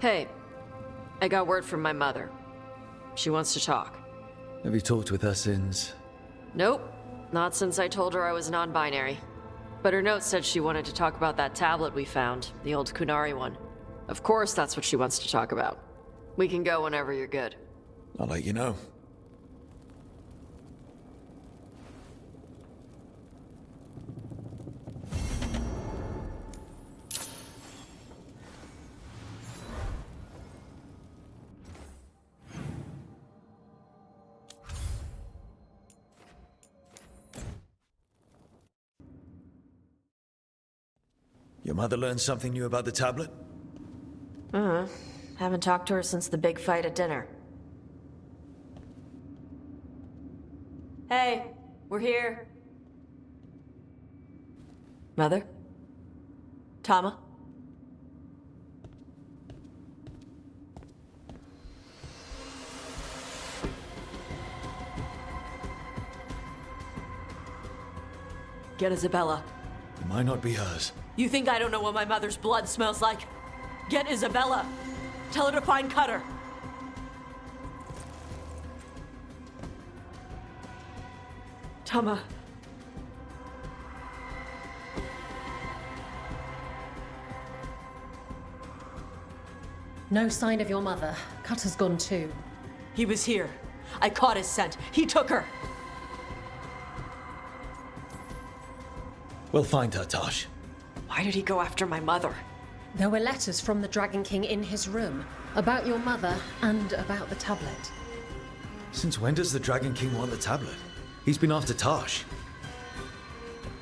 Hey, I got word from my mother. She wants to talk. Have you talked with her since? Nope, not since I told her I was non-binary. But her note said she wanted to talk about that tablet we found, the old Kunari one. Of course that's what she wants to talk about. We can go whenever you're good. I'll let you know. Your mother learned something new about the tablet? Haven't talked to her since the big fight at dinner. Hey, we're here. Mother? Tama? Get Isabella. It might not be hers. You think I don't know what my mother's blood smells like? Get Isabella. Tell her to find Cutter. Tama. No sign of your mother. Cutter's gone too. He was here. I caught his scent. He took her. We'll find her, Tosh. Why did he go after my mother? There were letters from the Dragon King in his room about your mother and about the tablet. Since when does the Dragon King want the tablet? He's been after Tosh.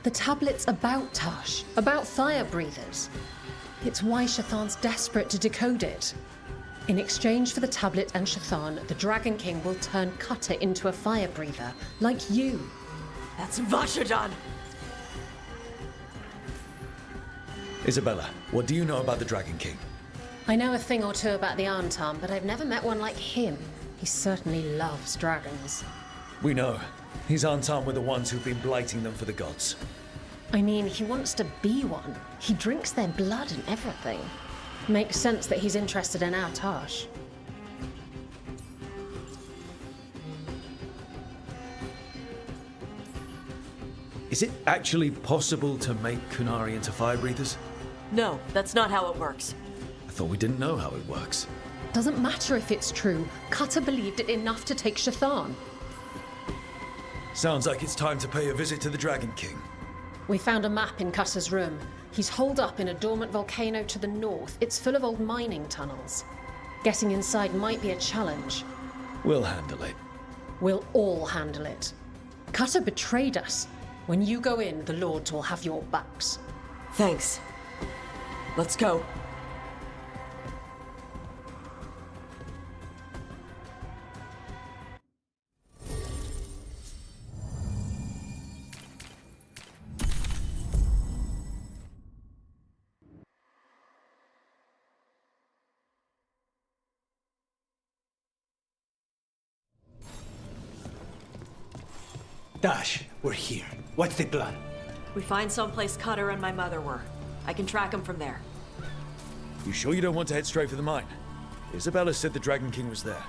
The tablet's about Tash, about fire breathers. It's why Shathan's desperate to decode it. In exchange for the tablet and Shathan, the Dragon King will turn Cutter into a fire breather, like you. That's Vashadan! Isabella, what do you know about the Dragon King? I know a thing or two about the Antam, but I've never met one like him. He certainly loves dragons. We know. His Antam were the ones who've been blighting them for the gods. I mean, he wants to be one. He drinks their blood and everything. Makes sense that he's interested in our Tash. Is it actually possible to make Kunari into fire breathers? No, that's not how it works. I thought we didn't know how it works. Doesn't matter if it's true. Cutter believed it enough to take Shathan. Sounds like it's time to pay a visit to the Dragon King. We found a map in Cutter's room. He's holed up in a dormant volcano to the north. It's full of old mining tunnels. Getting inside might be a challenge. We'll handle it. We'll all handle it. Cutter betrayed us. When you go in, the Lords will have your backs. Thanks. Let's go. Dash, we're here. What's the plan? We find someplace Cutter and my mother were. I can track him from there. You sure you don't want to head straight for the mine? Isabella said the Dragon King was there.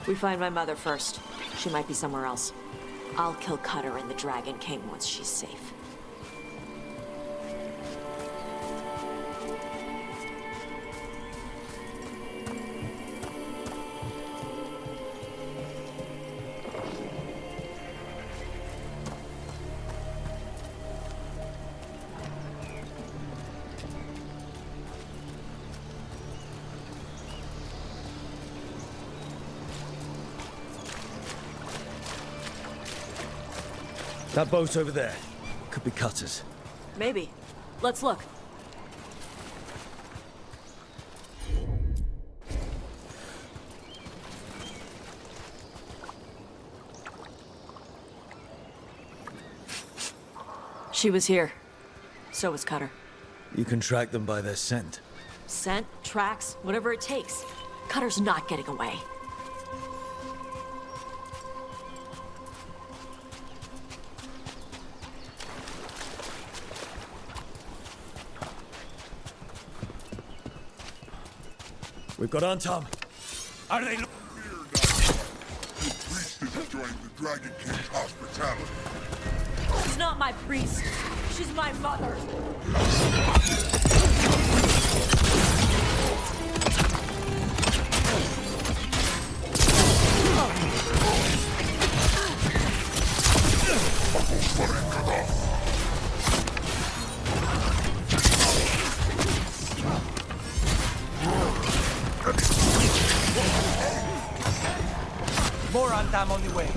We find my mother first. She might be somewhere else. I'll kill Cutter and the Dragon King once she's safe. That boat over there. Could be Cutter's. Maybe. Let's look. She was here. So was Cutter. You can track them by their scent. Scent, tracks, whatever it takes. Cutter's not getting away. We've got Antam. Are they? The priest is enjoying the Dragon King's hospitality. She's not my priest. She's my mother. More Antam on the way.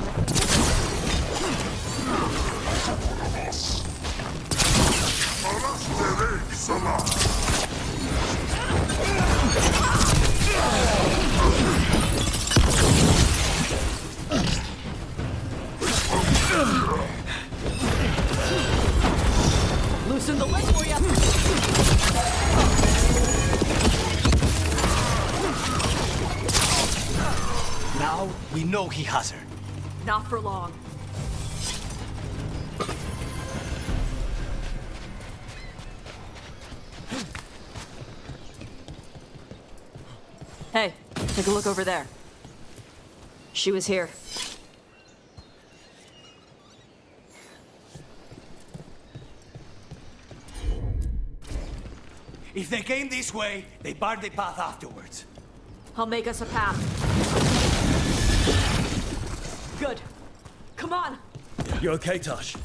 Loosen the leg for you. Now we know he has her. Not for long. Hey, take a look over there. She was here. If they came this way, they barred the path afterwards. I'll make us a path. Good. Come on. You okay, Tash?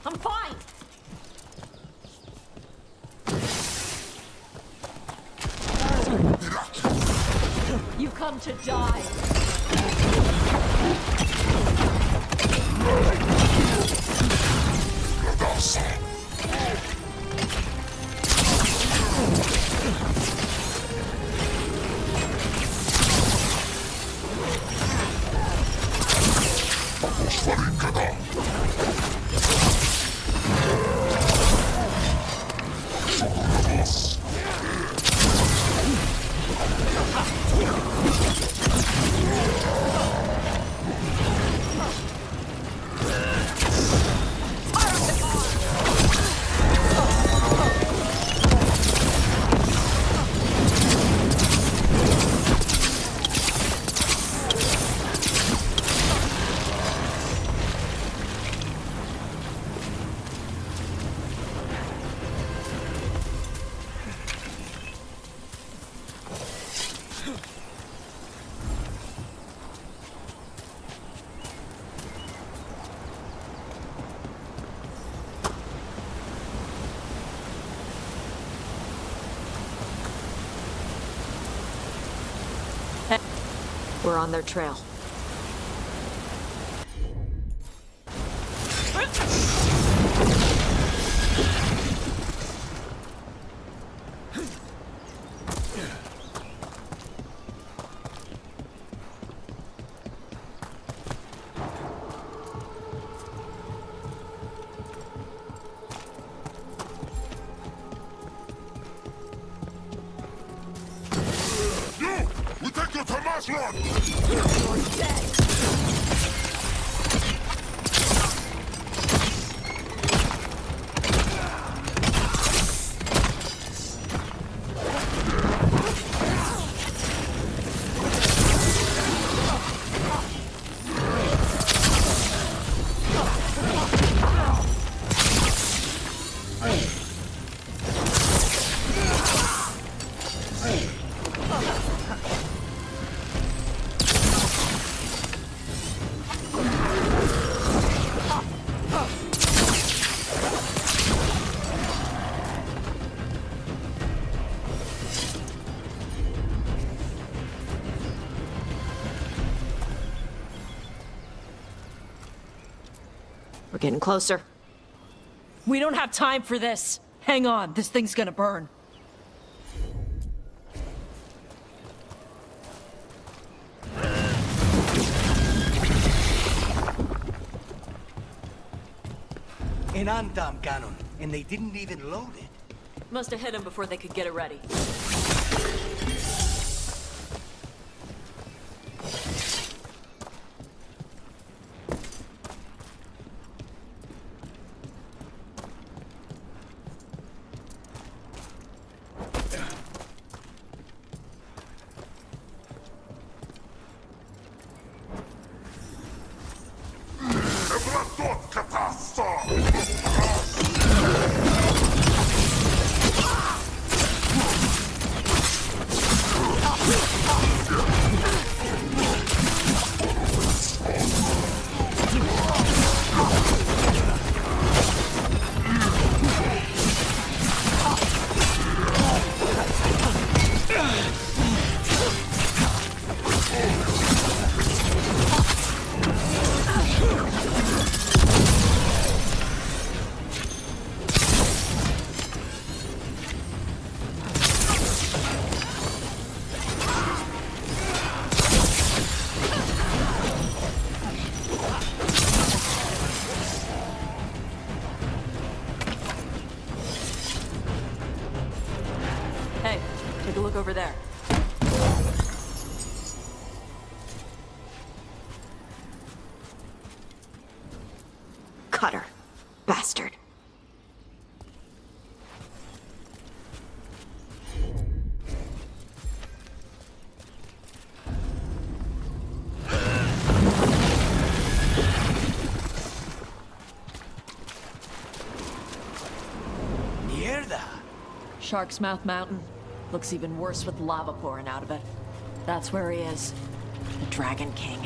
I'm fine. You come to die. We're on their trail. We take you to Mass Run! You're dead. We're getting closer. We don't have time for this. Hang on, this thing's gonna burn. An Antam cannon, and they didn't even load it. Must have hit him before they could get it ready. Hey, take a look over there. Cutter. Bastard. Mierda! Shark's Mouth Mountain. Looks even worse with lava pouring out of it. That's where he is. The Dragon King.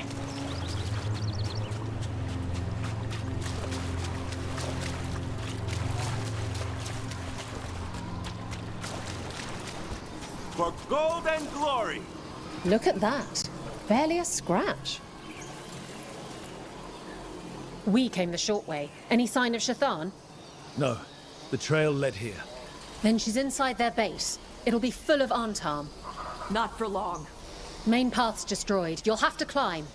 For gold and glory! Look at that. Barely a scratch. We came the short way. Any sign of Shathan? No. The trail led here. Then she's inside their base. It'll be full of Antam. Not for long. Main path's destroyed. You'll have to climb.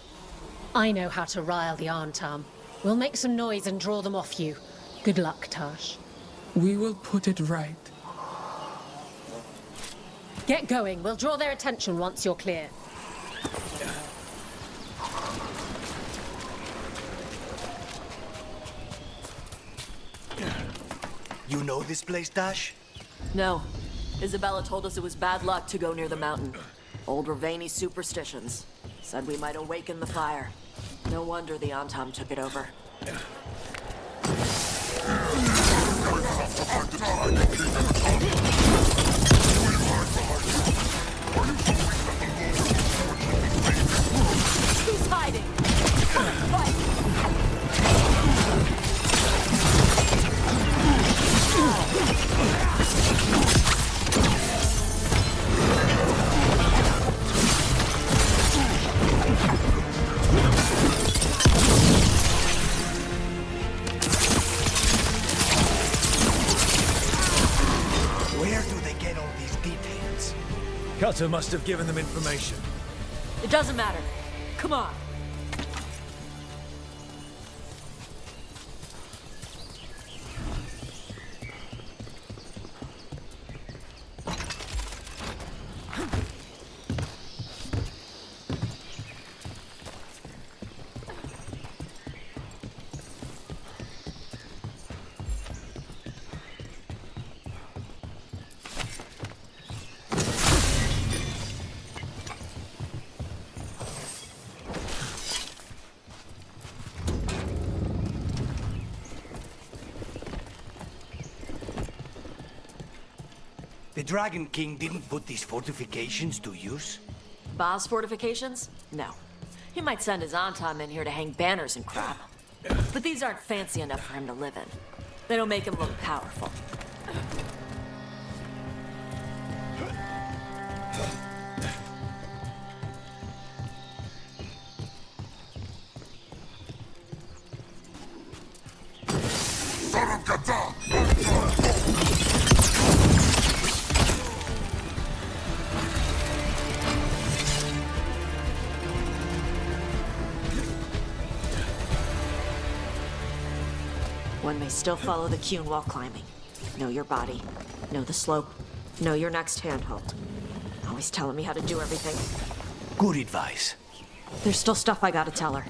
I know how to rile the Antam. We'll make some noise and draw them off you. Good luck, Tash. We will put it right. Get going. We'll draw their attention once you're clear. You know this place, Dash? No. Isabella told us it was bad luck to go near the mountain. Old Ravani superstitions. Said we might awaken the fire. No wonder the Antam took it over. Who's hiding? Fight! Where do they get all these details? Cutter must have given them information. It doesn't matter. Come on. The Dragon King didn't put these fortifications to use? Ba's fortifications? No. He might send his Antam in here to hang banners and crap. But these aren't fancy enough for him to live in. They don't make him look powerful. One may still follow the Qun while climbing. Know your body. Know the slope. Know your next handhold. Always telling me how to do everything. Good advice. There's still stuff I gotta tell her.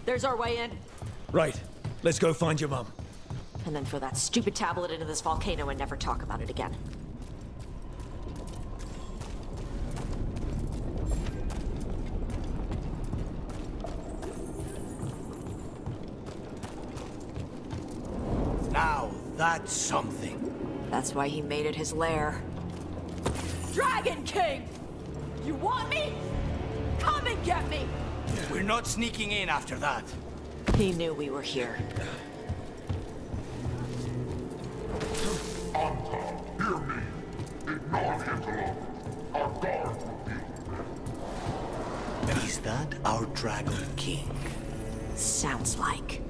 There's our way in. Right. Let's go find your mum. And then throw that stupid tablet into this volcano and never talk about it again. Now, that's something. That's why he made it his lair. Dragon King! You want me? Come and get me! We're not sneaking in after that. He knew we were here. Anta, hear me. Ignore him alone. Our guard will be. Is that our Dragon King? Sounds like.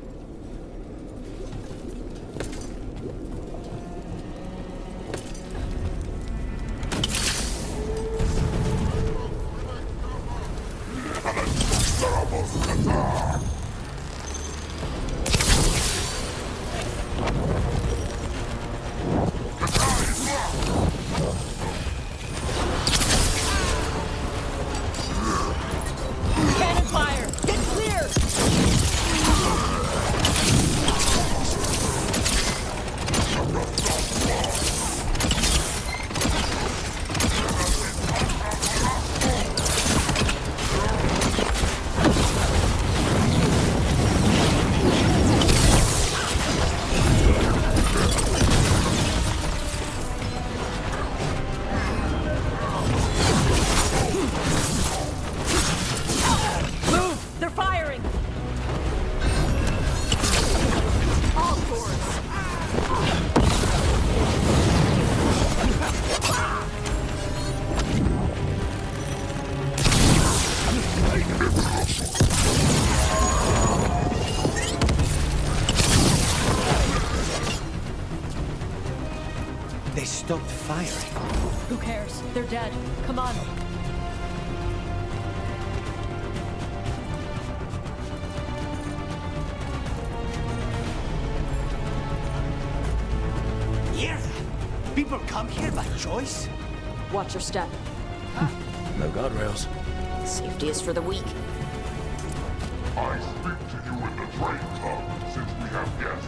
Cannon fire! Get clear! Move! They're firing! All doors! They stopped firing. Who cares? They're dead. Come on. Hear that? People come here by choice? Watch your step. No guardrails. Safety is for the weak. I speak to you in the train tongue since we have guests.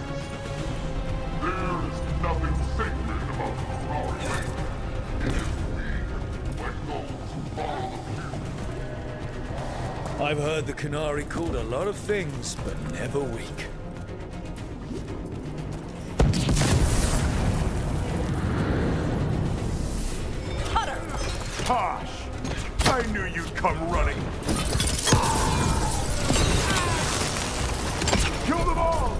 There is nothing sacred about the Kunari land. It is weak, like those who follow the few. I've heard the Kunari called a lot of things, but never weak. Tosh! I knew you'd come running. Kill them all!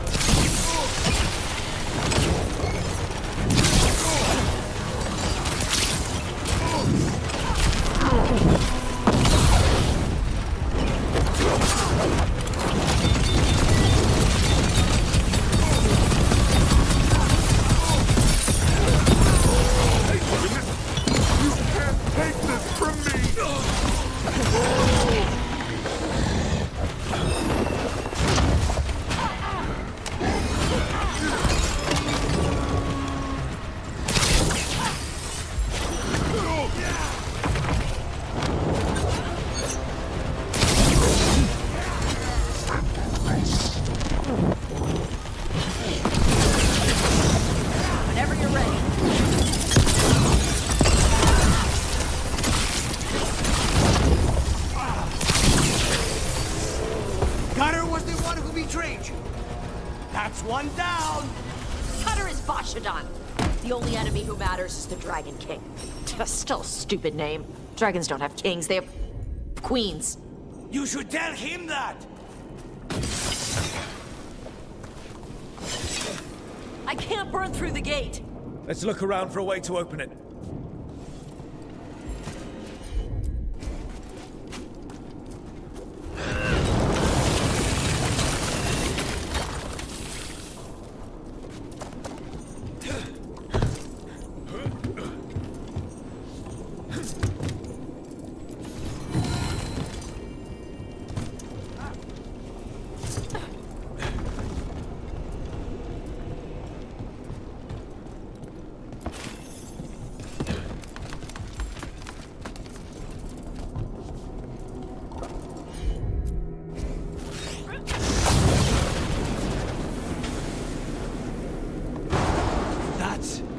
You can't take this from me! Whenever you're ready. Gunner was the one who betrayed you. That's one down. Cutter is Bashadon. The only enemy who matters is the Dragon King. Still a stupid name. Dragons don't have kings, they have queens. You should tell him that. I can't burn through the gate. Let's look around for a way to open it.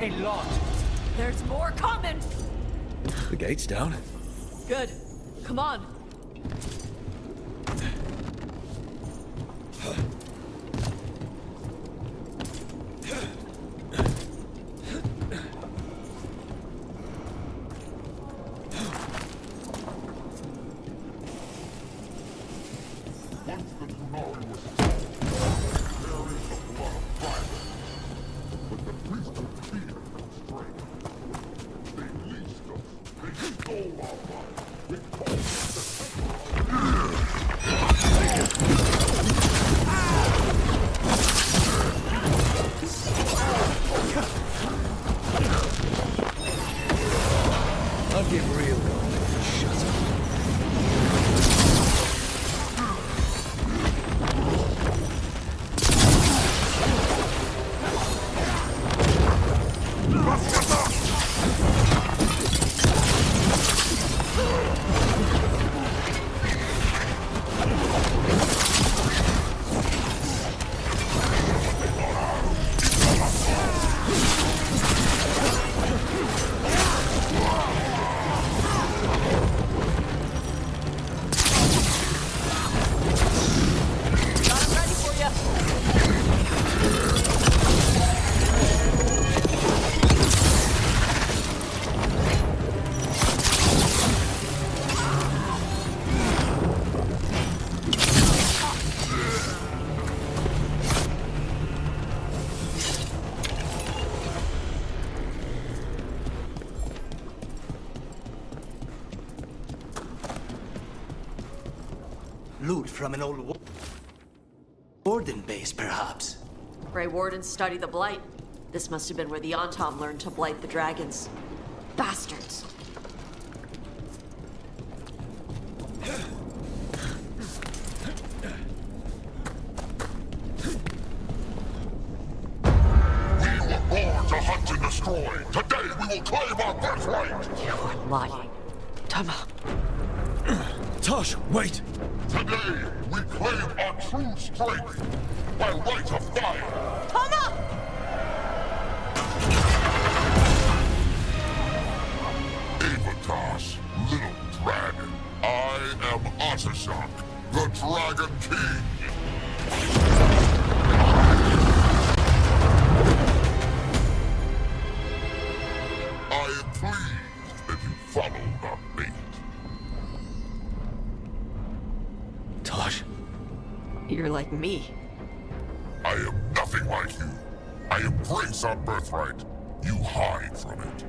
A lot. There's more coming! The gate's down. Good. Come on. Once the Kunari was stolen, there is a blood of fire. But the priesthood fear no strength. They leased us. They stole our lives. They called us I'll get real going. Shut up. Got him ready for you. Loot from an old warden base, perhaps. Grey Wardens study the Blight. This must have been where the Antom learned to blight the dragons. Bastards. We were born to hunt and destroy. Today we will claim our birthright. You are lying. Tama. Tosh, wait! Today we claim our true strength by right of fire. Tama! Avatosh, little dragon. I am Otashok, the Dragon King. I am pleased that you followed our fate. Tosh, You're like me. I am nothing like you. I embrace our birthright. You hide from it.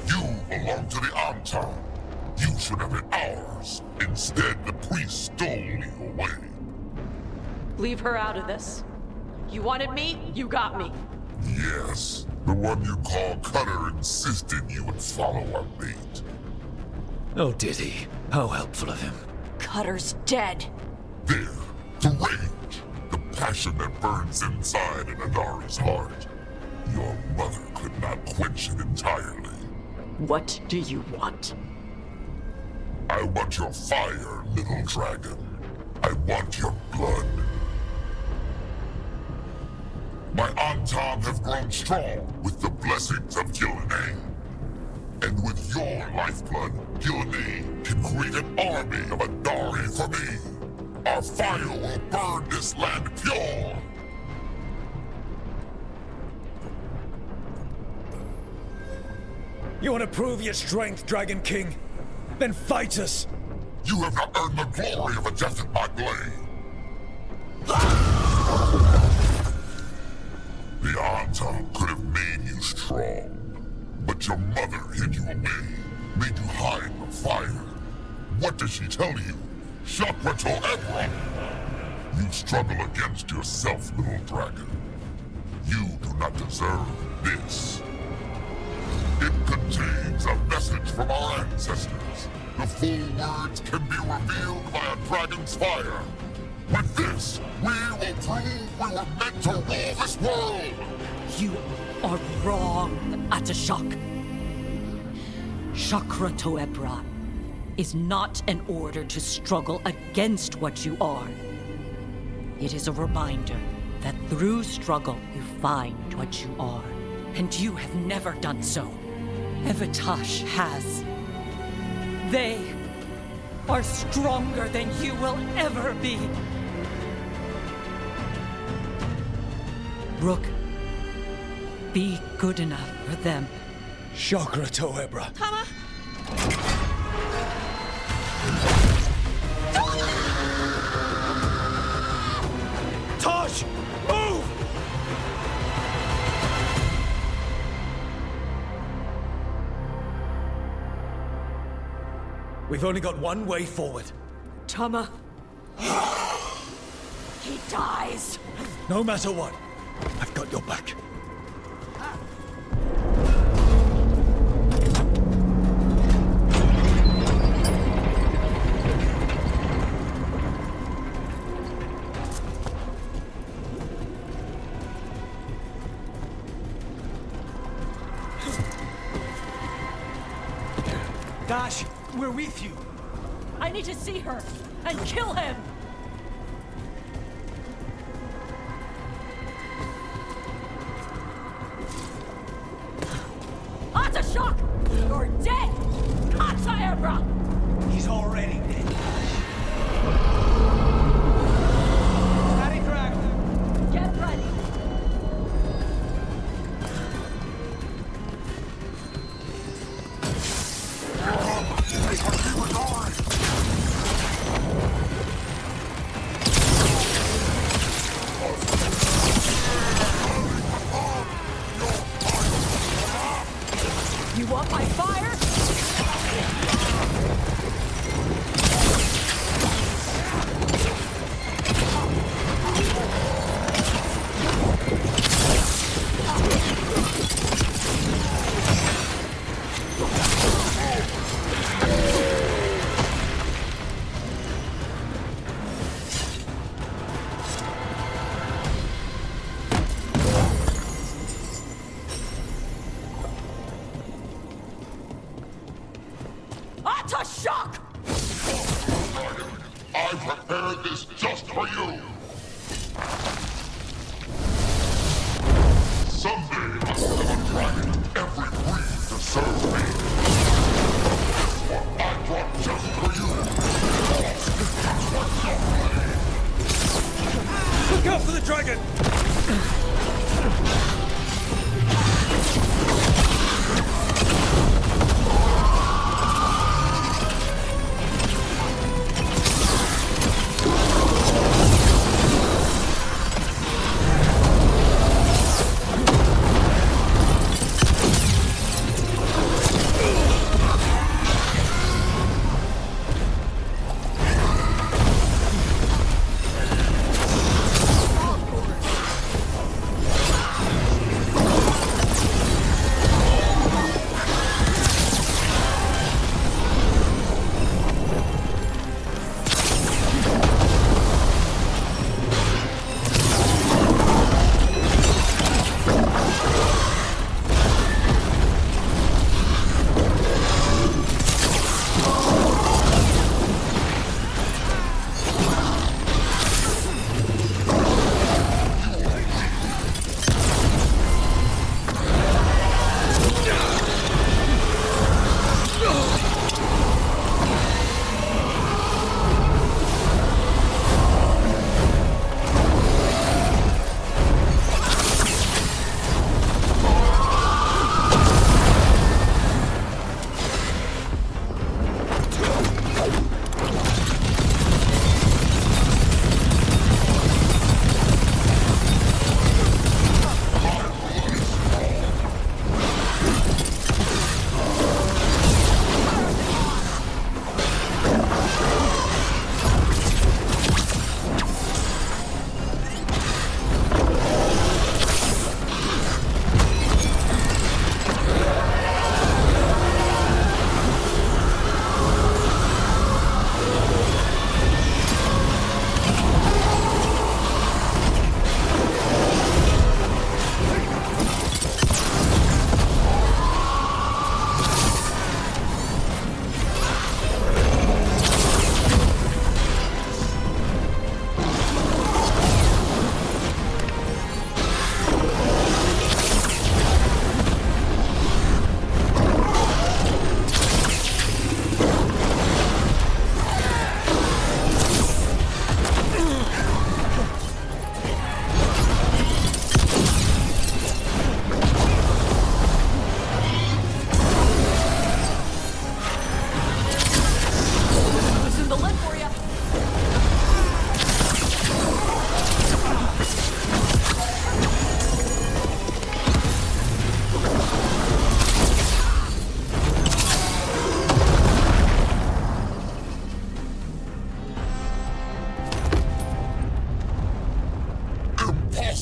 You belong to the Antam. You should have been ours. Instead, the priest stole you away. Leave her out of this. You wanted me, you got me. Yes, the one you call Cutter insisted you would follow our fate. oh did he? How helpful of him. Cutter's dead. There, the rage, the passion that burns inside an Adari's heart. Your mother could not quench it entirely. What do you want? I want your fire, little dragon. I want your blood. My Antam have grown strong with the blessings of Gillinan. And with your lifeblood, Gillinan can create an army of Adari for me. Our fire will burn this land pure. You want to prove your strength, Dragon King? Then fight us! You have not earned the glory of a death at my blade. The Antam could have made you strong, but your mother hid you away, made you hide the fire. What did she tell you? Chakra to Ebra! You struggle against yourself, little dragon. You do not deserve this. It contains a message from our ancestors. The full words can be revealed by a dragon's fire. With this, we will prove we were meant to rule this world! You are wrong, Atashok. Chakra to Ebra is not an order to struggle against what you are. It is a reminder that through struggle you find what you are. And you have never done so. Evitash has. They are stronger than you will ever be. Rook, be good enough for them. Chakra Toebra. Tama! Tosh! Move! We've only got one way forward. Tama. He dies. No matter what, I've got your back. Dash, we're with you. I need to see her and kill him! Shock! You're dead! Katsaebra! He's already dead. Static Dragon! Get ready! You want my fire? Shock! I prepared this just for you! Someday I will have a dragon of every breed to serve me. What I brought just for you! Look out for the dragon!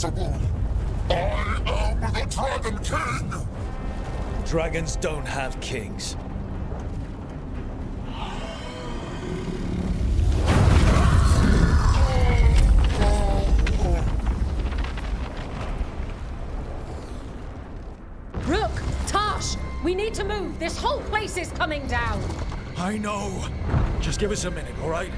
impossible! I am the Dragon King! Dragons don't have kings. Rook! Tash! We need to move! This whole place is coming down! I know. Just give us a minute, all right?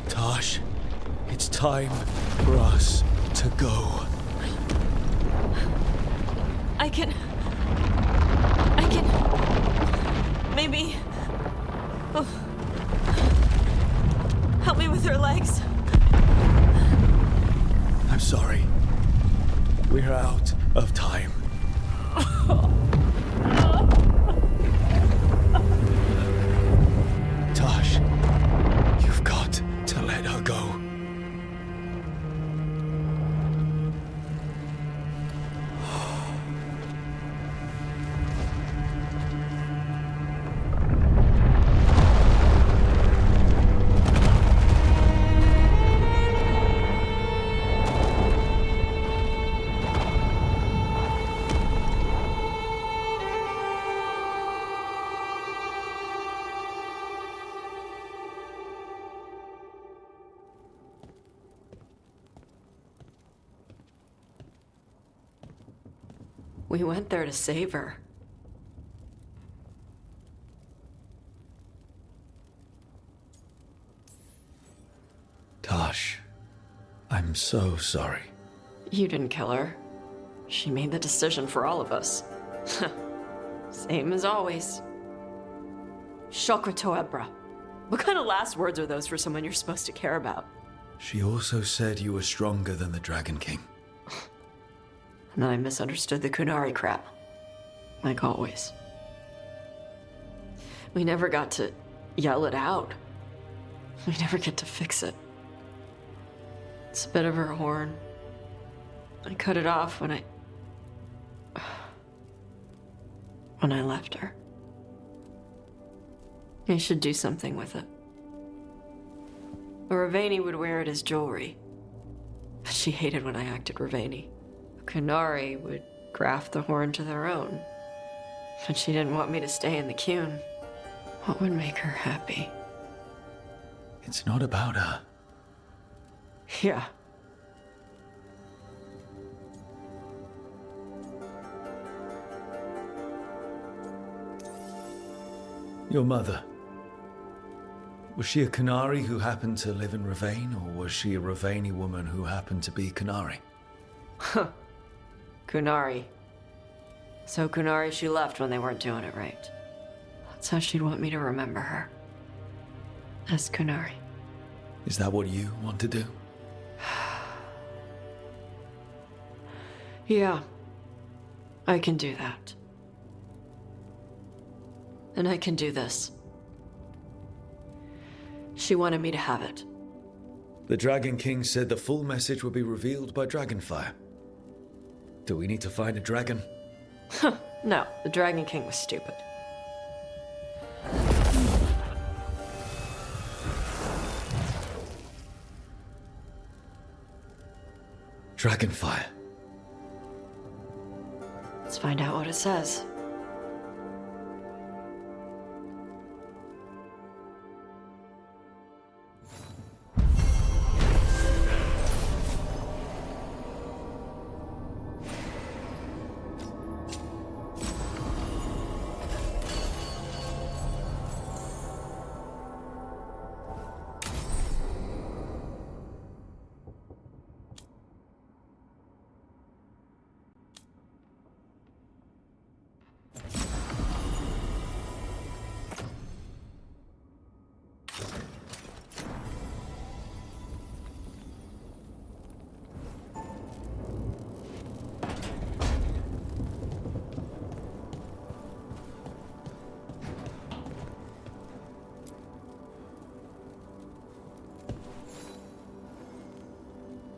Tash, it's time for us to go. I can... Maybe... Oh. Help me with her legs. I'm sorry. We're out of time. Tash, you've got to let her go. We went there to save her. Tash, I'm so sorry. You didn't kill her. She made the decision for all of us. Same as always. Shokra Toebra. What kind of last words are those for someone you're supposed to care about? She also said you were stronger than the Dragon King. And then I misunderstood the Kunari crap. Like always. We never got to yell it out. We never get to fix it. It's a bit of her horn. I cut it off when I left her. I should do something with it. Ravani would wear it as jewelry. But she hated when I acted Ravani. Kunari would graft the horn to their own. But she didn't want me to stay in the Qun. What would make her happy? It's not about her. Yeah. Your mother. Was she a Kunari who happened to live in Ravane, or was she a Ravani woman who happened to be Kunari? Huh. Kunari. So Kunari she left when they weren't doing it right. That's how she'd want me to remember her. As Kunari. Is that what you want to do? Yeah. I can do that. And I can do this. She wanted me to have it. The Dragon King said the full message would be revealed by Dragonfire. Do we need to find a dragon? No, the Dragon King was stupid. Dragonfire. Let's find out what it says.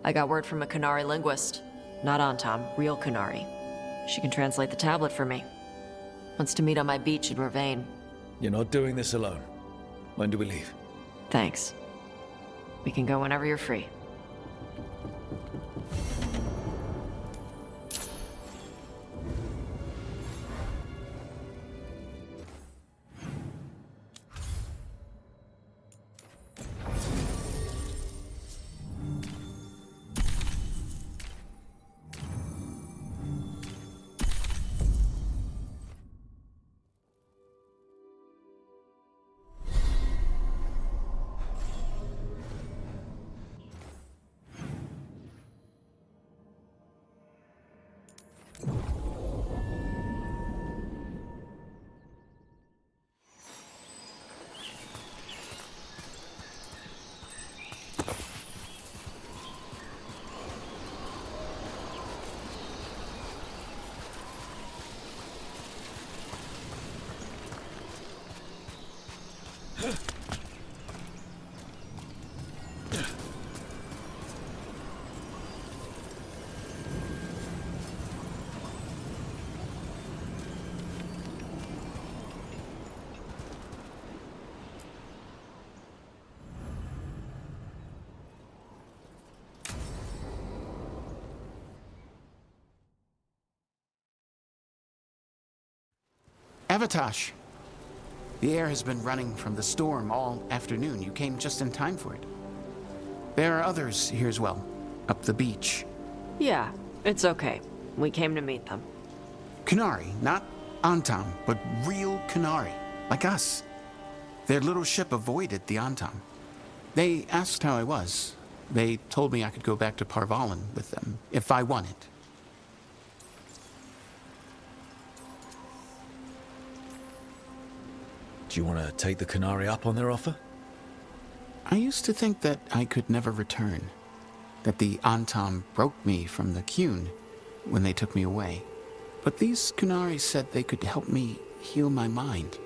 I got word from a Kunari linguist. Not Antam, real Kunari. She can translate the tablet for me. Wants to meet on my beach in Ravane. You're not doing this alone. When do we leave? Thanks. We can go whenever you're free. Avatosh! The air has been running from the storm all afternoon. You came just in time for it. There are others here as well, up the beach. Yeah, it's okay. We came to meet them. Qunari, not Antam, but real Qunari, like us. Their little ship avoided the Antam. They asked how I was. They told me I could go back to Parvalan with them, if I wanted. Do you want to take the Qunari up on their offer? I used to think that I could never return. That the Antam broke me from the Qun when they took me away. But these Qunari said they could help me heal my mind.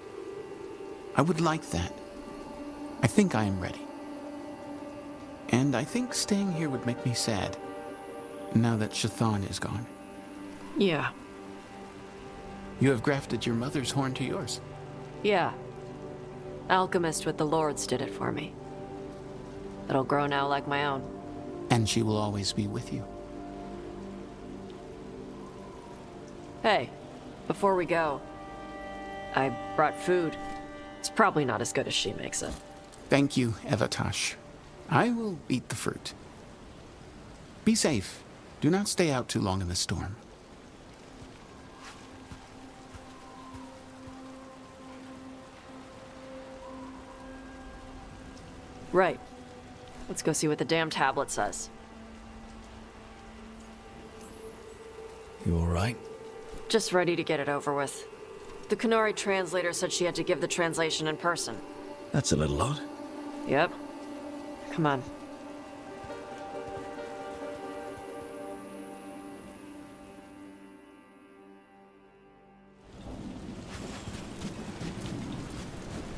I would like that. I think I am ready. And I think staying here would make me sad, now that Chthon is gone. Yeah. You have grafted your mother's horn to yours. Yeah. Alchemist with the Lords did it for me. It'll grow now like my own. And she will always be with you. Hey, before we go, I brought food. It's probably not as good as she makes it. Thank you, Avatosh. I will eat the fruit. Be safe. Do not stay out too long in the storm. Right. Let's go see what the damn tablet says. You all right? Just ready to get it over with. The Qunari translator said she had to give the translation in person. That's a little odd. Yep. Come on.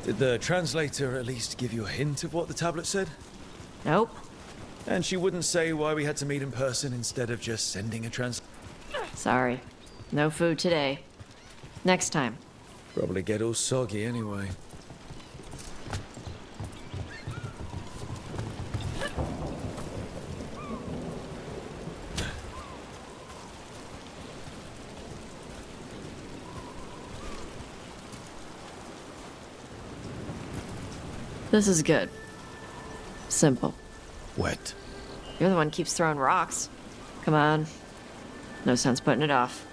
Did the translator at least give you a hint of what the tablet said? Nope. And she wouldn't say why we had to meet in person instead of just sending a Sorry. No food today. Next time. Probably get all soggy anyway. This is good. Simple. Wet. You're the one who keeps throwing rocks. Come on. No sense putting it off.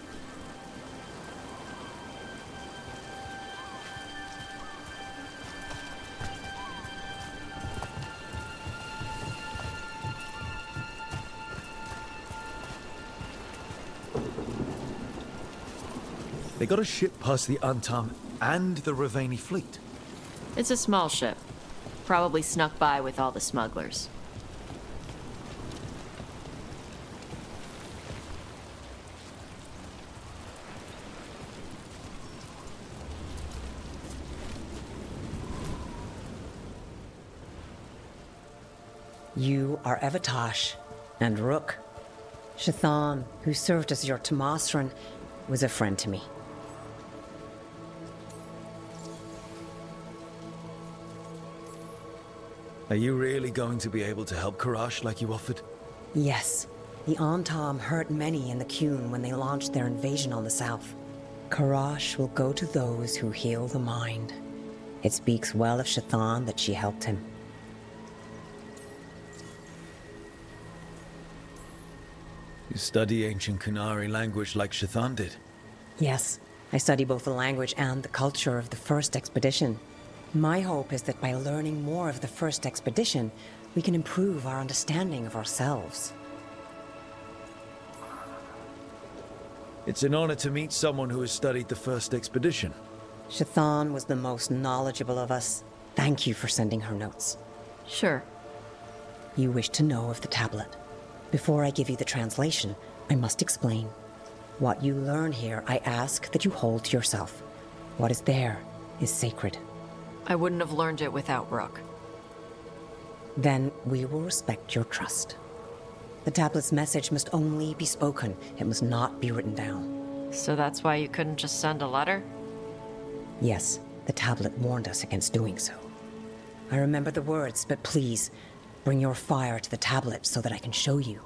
They got a ship past the Antam and the Ravani fleet. It's a small ship. Probably snuck by with all the smugglers. You are Avatosh and Rook. Chthon, who served as your Tomasran, was a friend to me. Are you really going to be able to help Karash like you offered? Yes. The Antam hurt many in the Qun when they launched their invasion on the south. Karash will go to those who heal the mind. It speaks well of Shathan that she helped him. You study ancient Kunari language like Shathan did? Yes. I study both the language and the culture of the first expedition. My hope is that by learning more of the first expedition, we can improve our understanding of ourselves. It's an honor to meet someone who has studied the first expedition. Shathan was the most knowledgeable of us. Thank you for sending her notes. Sure. You wish to know of the tablet. Before I give you the translation, I must explain. What you learn here, I ask that you hold to yourself. What is there is sacred. I wouldn't have learned it without Rook. Then we will respect your trust. The tablet's message must only be spoken. It must not be written down. So that's why you couldn't just send a letter? Yes, the tablet warned us against doing so. I remember the words, but please, bring your fire to the tablet so that I can show you.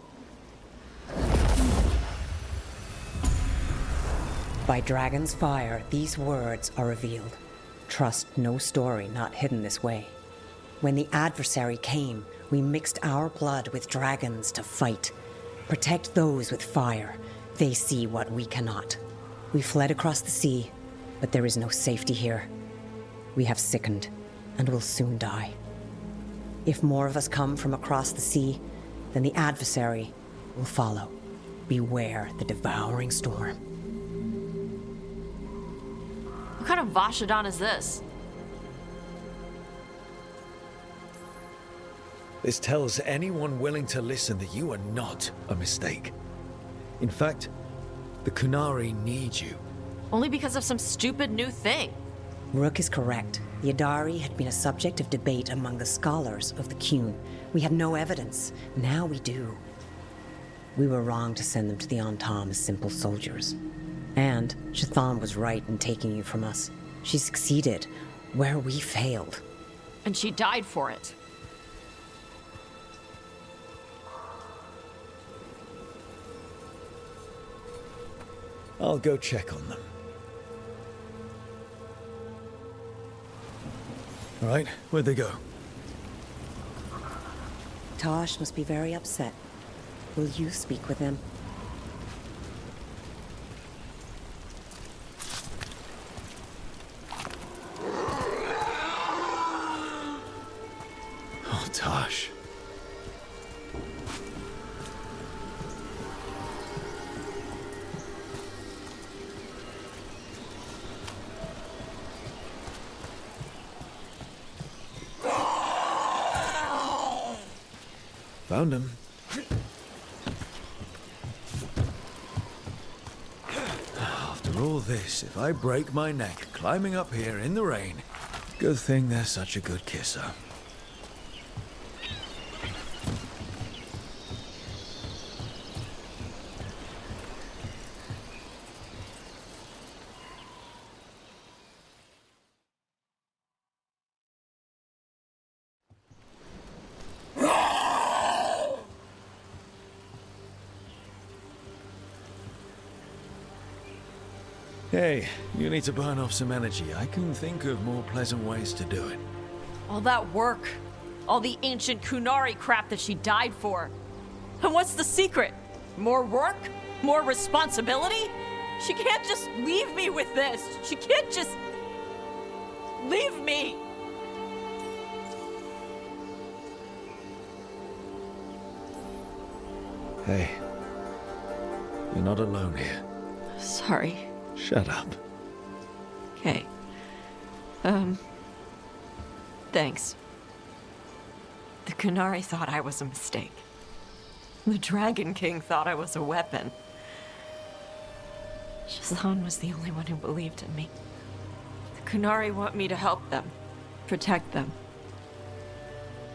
By Dragon's fire, these words are revealed. Trust no story not hidden this way. When the adversary came, we mixed our blood with dragons to fight. Protect those with fire. They see what we cannot. We fled across the sea, but there is no safety here. We have sickened, and will soon die. If more of us come from across the sea, then the adversary will follow. Beware the devouring storm. What kind of Vashadan is this? This tells anyone willing to listen that you are not a mistake. In fact, the Kunari need you. Only because of some stupid new thing. Rook is correct. The Adari had been a subject of debate among the scholars of the Qun. We had no evidence. Now we do. We were wrong to send them to the Antam as simple soldiers. And Shathan was right in taking you from us. She succeeded where we failed. And she died for it. I'll go check on them. All right, where'd they go? Tosh must be very upset. Will you speak with him? Oh, Tosh. Found him. After all this, if I break my neck climbing up here in the rain, good thing they're such a good kisser. Hey, you need to burn off some energy. I can think of more pleasant ways to do it. All that work. All the ancient Kunari crap that she died for. And what's the secret? More work? More responsibility? She can't just leave me with this. She can't just... leave me. Hey, you're not alone here. Sorry. Shut up. Okay. Thanks. The Kunari thought I was a mistake. The Dragon King thought I was a weapon. Shazan was the only one who believed in me. The Kunari want me to help them, protect them.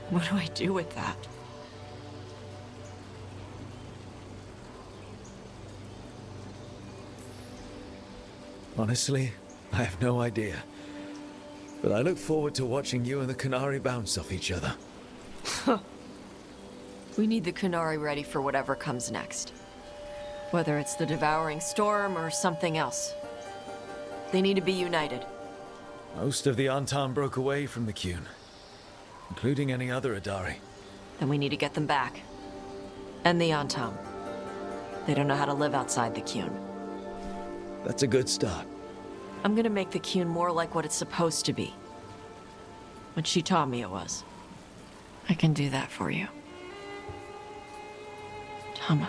What do I do with that? Honestly, I have no idea. But I look forward to watching you and the Kunari bounce off each other. We need the Kunari ready for whatever comes next. Whether it's the Devouring Storm or something else. They need to be united. Most of the Antam broke away from the Qun, including any other Adari. Then we need to get them back. And the Antam. They don't know how to live outside the Qun. That's a good start. I'm gonna make the Qun more like what it's supposed to be. What she taught me it was. I can do that for you. Tama.